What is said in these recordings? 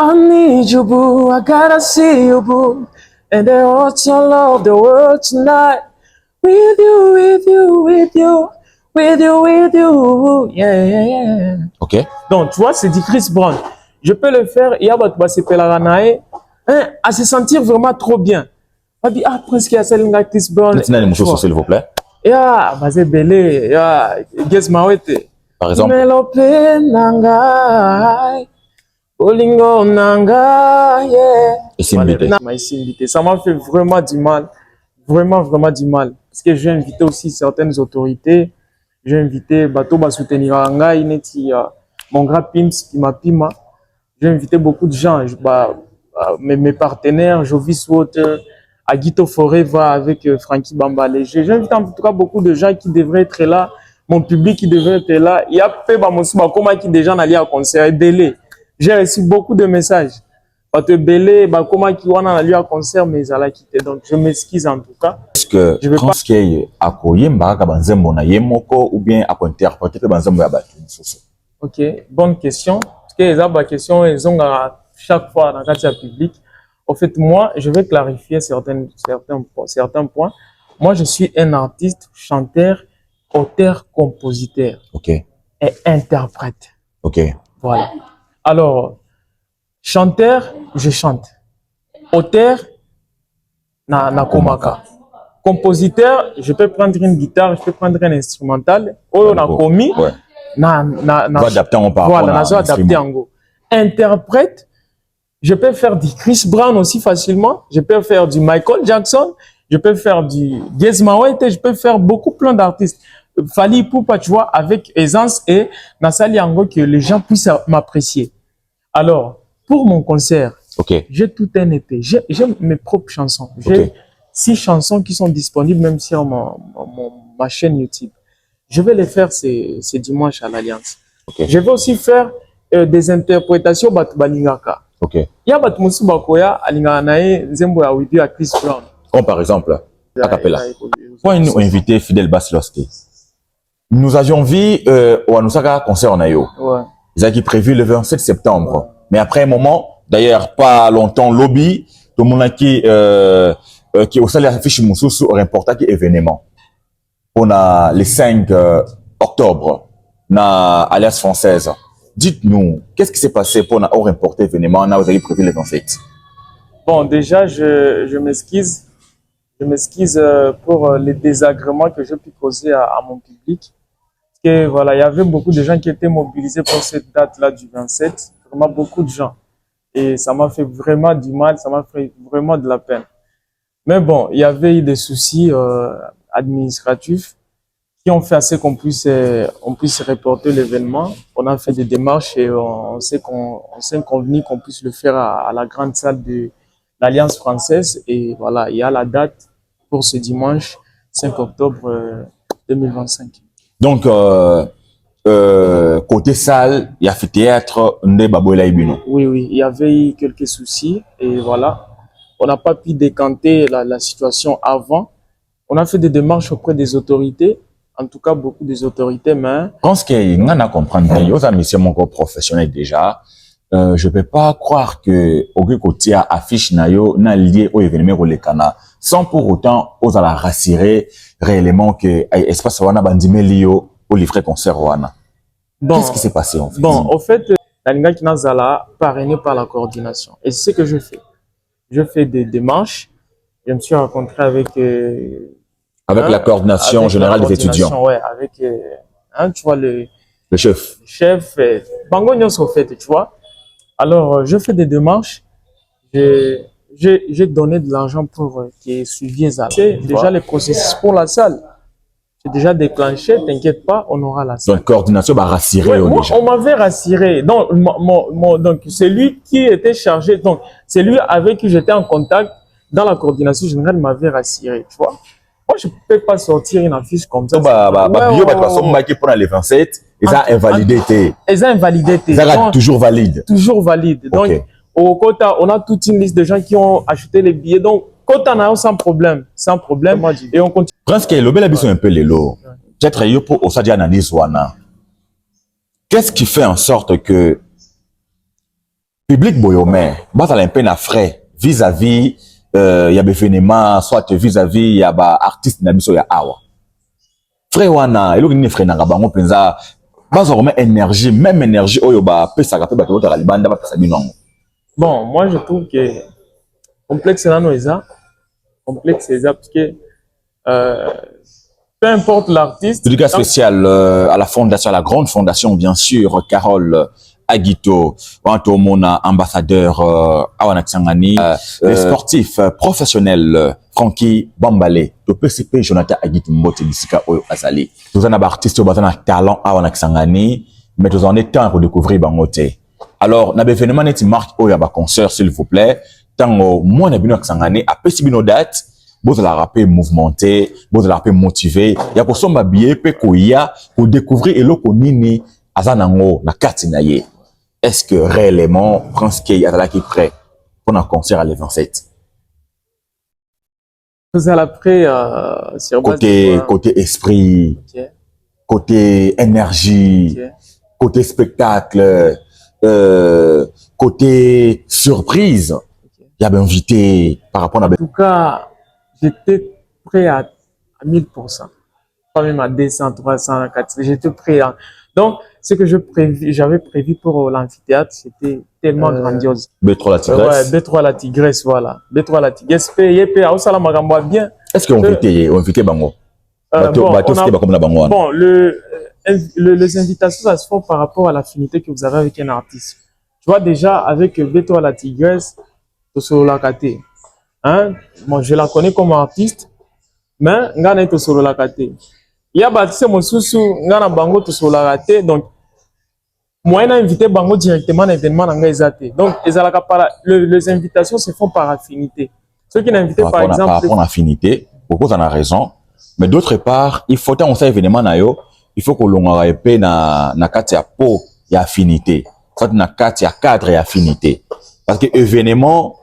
I need you, boo. I gotta see you, boo. And the hearts all of the world tonight. With you, with you, with you. With you, with you. Yeah, yeah, yeah. Ok. Donc, tu vois, c'est dit Chris Brown. Je peux le faire. Il y a Batbasé Pelaranae. À se sentir vraiment trop bien. Ah, presque il y a celle de Chris Brown. Maintenant, les mots s'il vous plaît. Ya, Basé Belé. Ya, Guess Mawete. Par exemple. Melope Nangai. Olingo Nanga, yeah. Et ça m'a fait vraiment du mal. Vraiment, vraiment du mal. Parce que j'ai invité aussi certaines autorités. J'ai invité Bato Basoutenir Nanga, mon grand Pimps, Pima. J'ai invité beaucoup de gens. Mes partenaires, Jovis Water, Agito Forever avec Frankie Bambale. J'ai invité en tout cas beaucoup de gens qui devraient être là. Mon public qui devrait être là. Il y a Peba Moussouba Koma qui déjà n'allait à concert et Belé. J'ai reçu beaucoup de messages. Parce que Belé, comment qui wana allé à concert, mais ils allaient quitter. Donc je m'excuse en tout cas. Est-ce que je pense qu'il y a ou bien à interpréter Ok, bonne question. Parce que les autres questions, ils ont chaque fois dans le cadre public. En fait, moi, je vais clarifier certains points. Moi, je suis un artiste, chanteur, auteur, compositeur. Ok. Et interprète. Ok. Voilà. Alors, chanteur, je chante. Auteur, na komaka. Compositeur, je peux prendre une guitare, je peux prendre un instrumental. Oh, na komi. Ouais. Adapter en parole. Voilà, adapter en go. Interprète, je peux faire du Chris Brown aussi facilement. Je peux faire du Michael Jackson. Je peux faire du Guess Mawete. Je peux faire plein d'artistes. Fally Ipupa, tu vois, avec aisance et Nassali Ango, que les gens puissent m'apprécier. Alors, pour mon concert, okay, j'ai tout un été. J'ai mes propres chansons. J'ai 6 chansons qui sont disponibles même sur ma chaîne YouTube. Je vais les faire ces dimanches à l'Alliance. Okay. Je vais aussi faire des interprétations Balingaka. Okay. Il y a Batmusu Bakoya, Alinganae, Zembo Awidi à Chris Brown. Comme par exemple, a cappella. Pour nous inviter Fidel Basloski. Nous avions vu au Anusaka concert en Ayo. Ouais. Ils avaient prévu le 27 septembre. Ouais. Mais après un moment, d'ailleurs, pas longtemps, lobby, tout le monde qui est au salaire affiche Moussous au reportage événement. On a le 5 octobre, na Alliance Française. Dites-nous, qu'est-ce qui s'est passé pour nous reporter événement, vous avez prévu le 27? Bon, déjà, je m'excuse. Je m'excuse pour les désagréments que j'ai pu causer à mon public. Parce que voilà, il y avait beaucoup de gens qui étaient mobilisés pour cette date-là du 27. Vraiment beaucoup de gens. Et ça m'a fait vraiment du mal, ça m'a fait vraiment de la peine. Mais bon, il y avait eu des soucis administratifs qui ont fait assez qu'on puisse reporter l'événement. On a fait des démarches et on s'est convenu qu'on puisse le faire à la grande salle de l'Alliance Française. Et voilà, il y a la date pour ce dimanche 5 octobre 2025. Donc, côté salle, il y a fait théâtre, oui, il y avait eu quelques soucis et voilà. On n'a pas pu décanter la situation avant. On a fait des démarches auprès des autorités. En tout cas, beaucoup des autorités, mais... Je pense qu'il y a comprendre. Il y a un monsieur mon professionnel déjà. Je ne peux pas croire que au côté affiche nayo n'a lié au événement au Lekana sans pour autant oser la rassurer réellement que espace wana bandime lio au livret concert wana. Bon, qu'est-ce qui s'est passé en fait? Bon, au fait, la Linga Kinazala parrainé par la coordination. Et c'est ce que je fais. Je fais des démarches. Je me suis rencontré avec la coordination générale des étudiants. Ouais, avec tu vois le chef. Le chef Bango Nyos au fait, tu vois. Alors, je fais des démarches. J'ai donné de l'argent pour qu'il y ait suivi ça. C'est déjà les processus pour la salle. C'est déjà déclenché, t'inquiète pas, on aura la salle. Donc, coordination va rassurer déjà. On m'avait rassuré. Donc, donc c'est lui qui était chargé. Donc, c'est lui avec qui j'étais en contact dans la coordination générale m'avait rassuré, tu vois. Moi, je ne peux pas sortir une affiche comme ça. Pour les 27, ils ont invalidé. Ils ont invalidé. Ils sont toujours valides. Toujours valides. Donc, au Kota, on a toute une liste de gens qui ont acheté les billets. Donc, Kota n'a sans problème. Sans problème. Et on continue. Parce que le bel un peu les lots. Peut-être pour Osadi analyse wana. Qu'est-ce qui fait en sorte que public boyomé, bas à l'impen à frais vis-à-vis y a des événements, soit vis-à-vis y a des artistes nabiso ya awa. Frère wana, elo ni frère nanga bango penza, bas à énergie, même énergie oyo ba pesa ka pe ba to la banda ba pesa binongo. Bon, moi je trouve que complexe là non ça, complexe c'est ça parce que peu importe l'artiste. Dédicace spécial à la fondation, à la grande fondation, bien sûr, Carole Aguito, Mona, ambassadeur Awana Tsangani, les sportifs professionnels, Frankie Bambale, le PCP Jonathan Aguito Mbote Bisika Oyo Azali. Tous en artistes qui ont un talent Awana Tsangani, mais tous en est temps pour découvrir Bangote. Alors, n'a événement net marque Oyo Aba concert, s'il vous plaît. Tango, moi, n'a bino Tsangani, a pesibino date. Vous allez rapper mouvementé, vous allez rapper motivé. Il y a pour ça ma billet pe koya pour découvrir et le konini azanango na katinaye. Est-ce que réellement Prince Kay Azala qui est prêt pour un concert à l'E27? Vous allez après sur côté esprit, okay. Côté énergie, okay. Côté spectacle, côté surprise. Okay. Il y a bien invité par rapport à. En tout cas. J'étais prêt à 1000%, pas même à 200, 300, 400, j'étais prêt à... Donc, ce que j'avais prévu pour l'amphithéâtre, c'était tellement grandiose. B3 la Tigresse. Ouais, B3 la Tigresse, voilà. B3 la Tigresse, payé, au Salamagamba bien. Est-ce qu'on invité Bango? Bon, les invitations, ça se fait par rapport à l'affinité que vous avez avec un artiste. Tu vois, déjà, avec B3 la Tigresse, Tosolo Lakate. Hein? Bon, je la connais comme artiste, mais ngana ito solo la kate. Il y a bâtissé mon sous ngana bango to solo la kate, donc moi j'ai invité bango directement à l'événement nanga ezate. Donc les invitations se font par affinité. Ceux qui n'invitent par exemple par rapport à affinité, beaucoup en a raison, mais d'autre part, il faut tant on sait événement na yo, il faut que l'on ait na kate ya po ya affinité. Soit na kate ya cadre et affinité. Parce que événement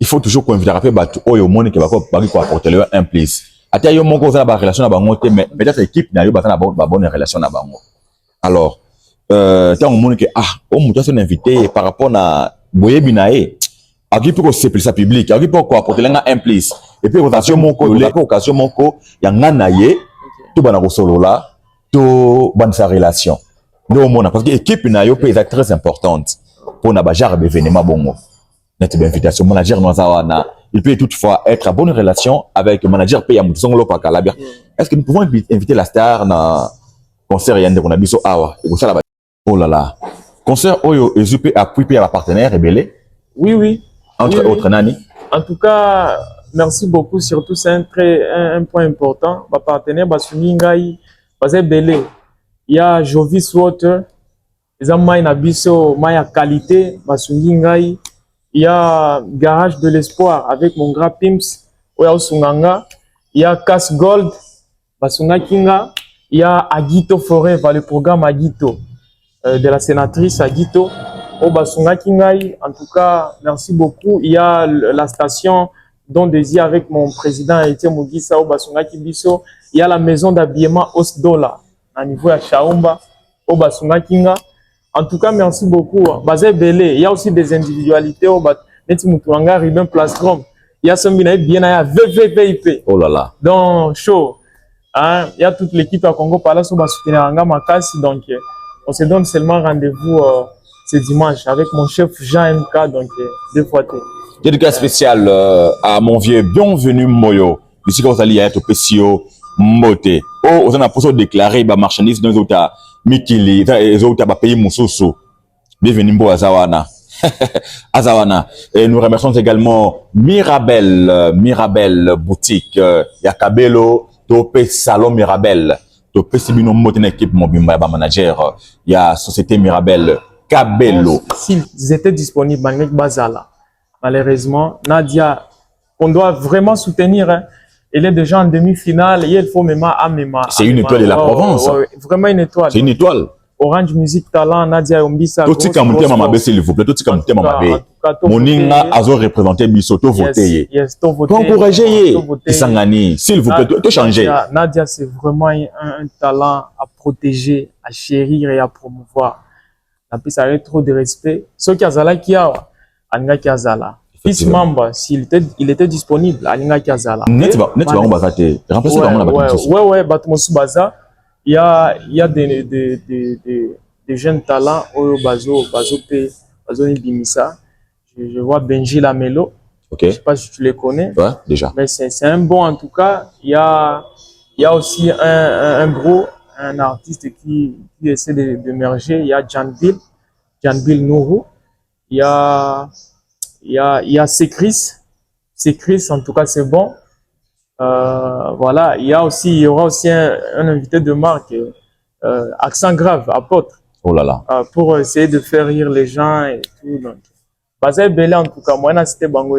il faut toujours qu'on invite à rappeler au monde qui va apporter leur un plus. Atia yo moko za ba relation na bango te, mais peut-être l'équipe na yo ba na ba bonne relation na bango. Alors tant au monde que au monde sont invité par rapport na boyebi na e aki pour que ça public, aki pour apporter un plus. Et puis occasion moko ya ngana ye to bana ko solo là to ban sa relation. Donc monde parce que équipe na yo peut être très importante pour na ba genre d'événement bongo. Notre invitation, manager Nozawana, il peut toutefois être en bonne relation avec le manager Payamoutsonglo Pakalabia. Est-ce que nous pouvons inviter la star dans concert Yande Konabiso Awa? Oh là là. Concert Oyo Ezupe appui à la partenaire Ebele? Oui. Entre autres, Nani? En tout cas, merci beaucoup. Surtout, c'est un point important. Ma partenaire, Basuni Ngai, Basebele. Il y a Jovis Water. Ils ont Maya Nabiso, Maya Qualité, Basuni Ngai. Il y a Garage de l'Espoir avec mon grand Pimps, Oya Sunganga. Il y a Casse Gold, Basunga Kinga. Il y a Aguito Forever, le programme Aguito, de la sénatrice Aguito, au Basunga Kingai. En tout cas, merci beaucoup. Il y a la station Don Désir avec mon président Etienne Mugisa, au Basunga Kibiso. Il y a la maison d'habillement Osdola, à niveau à Chaumba, au Basunga Kinga. En tout cas, merci beaucoup. Basé Belé, il y a aussi des individualités au Netimutuanga, Ribin Plastrom. Il y a Sombina bien à VVVIP. Oh là là. Donc, show. Hein? Il y a toute l'équipe à Congo par là sur Basutenanga Makasi. Donc, on se donne seulement rendez-vous ce dimanche avec mon chef Jean MK. Donc, 2 fois. Dédicace spécial à mon vieux bienvenu Moyo. Ici, quand vous allez être au PCO Moté. Oh, vous en avez pour déclarer la marchandise dans les autres. Mikili, les autres pays Moussousou. Bienvenue Mbo Azawana. Azawana. Et nous remercions également Mirabel boutique, Yakabelo, Topé Salon Mirabel, Topé Sibino Moten équipe Mobimba manager, il y a Société Mirabel, Kabelo. S'ils étaient disponibles, Bazala. Malheureusement, Nadia, on doit vraiment soutenir. Hein. Elle est déjà en demi-finale et il faut même à Mema. C'est une étoile de la Provence. Vraiment une étoile. C'est une étoile. Orange Music Talent, Nadia Ombisa. Tout ce qui a monté Mama B, s'il vous plaît. Tout ce qui a monté Mama B. Moninga a représenté Bisoto voté. Yes, to voté. Encouragez. Isangani, s'il vous plaît, tout changer. Nadia, c'est vraiment un talent à protéger, à chérir et à promouvoir. La piste avait trop de respect. Ce Kazala qui a Alinga Kazala. Fils membre, il était disponible, Alinga Kazala. Ouais, Batmosu Baza. Il y a des jeunes talents au Bazo Bimisa. Je vois Benji Lamelo. Okay. Je ne sais pas si tu les connais. Ouais, déjà. Mais c'est un bon en tout cas. Il y a aussi un gros, un artiste qui essaie d'émerger. Il y a Janbil Nourou. Il y a Sekris. Sekris, en tout cas, c'est bon. Voilà. Il y aura aussi un invité de marque, Accent Grave, apôtre. Oh là là. Pour essayer de faire rire les gens et tout. Donc, Bazay Belé, en tout cas, moi, c'était Bango.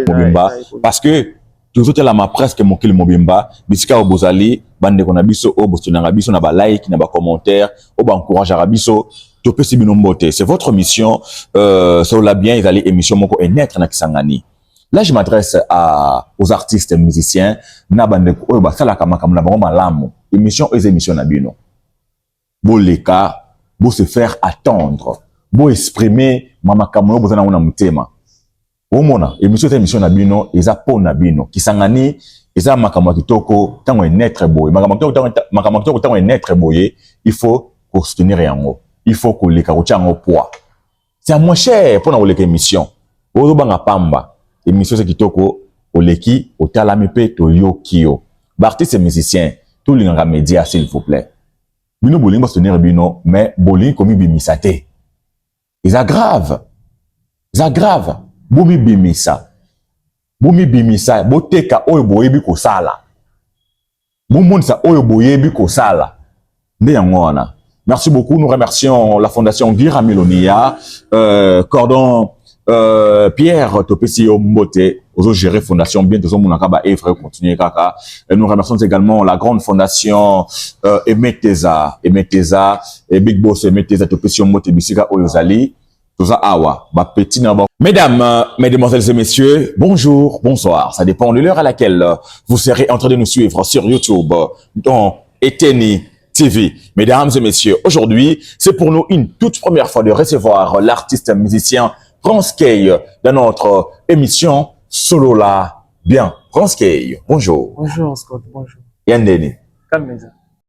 Parce que, toujours là, ma presque mon kill Mobimba, bisika obozali, bande konabiso, obostunangabiso, na ba like, na ba commentaire, oba encourage arabiso, topé si binombote. C'est votre mission, ça l'a bien, ils allaient émission moko et naître na kisangani. Là, je m'adresse aux artistes musiciens, na bande ko ba sala kama na bango malamu, émission et émission na bino. Bo leka, bo se faire attendre, bo exprimer mama kamono bozana una mutema. Omona, émission na bino, eza po na bino. Kisangani, eza makamwa kitoko, tango e netre boye. Makamwa kitoko tango e netre boye, il faut qu'on soutenir yango. Il faut qu'on leka kotia yango poids. C'est à moins cher pour na oleka émission. Ozo banga pamba. Émission c'est kitoko, oleki, otalami pe to yokio. Artistes et musiciens, tout l'inganga média s'il vous plaît. Bino bolingo soutenir bino, mais bolingo komi bimisate. Eza grave. Eza grave. Bomi bimisa, boteka oyo boyebi ko sala. Bomonisa oyo boyebi ko sala. Nde yango wana. Merci beaucoup. Nous remercions la Fondation Gira Melonia, Cordon Pierre Topesi Ombote, aux gérer Fondation bien tous mon akaba et frère continuer kaka. Nous remercions également la grande Fondation Emeteza et Big Boss Emeteza Topesi Ombote Bisika Oyozali. Mesdames, mesdemoiselles et messieurs, bonjour, bonsoir. Ça dépend de l'heure à laquelle vous serez en train de nous suivre sur YouTube, dans Eteni TV. Mesdames et messieurs, aujourd'hui, c'est pour nous une toute première fois de recevoir l'artiste musicien Prince Kay dans notre émission Solo là. Bien, Prince Kay, bonjour. Bonjour Scott, bonjour. Yandeni. Kameza.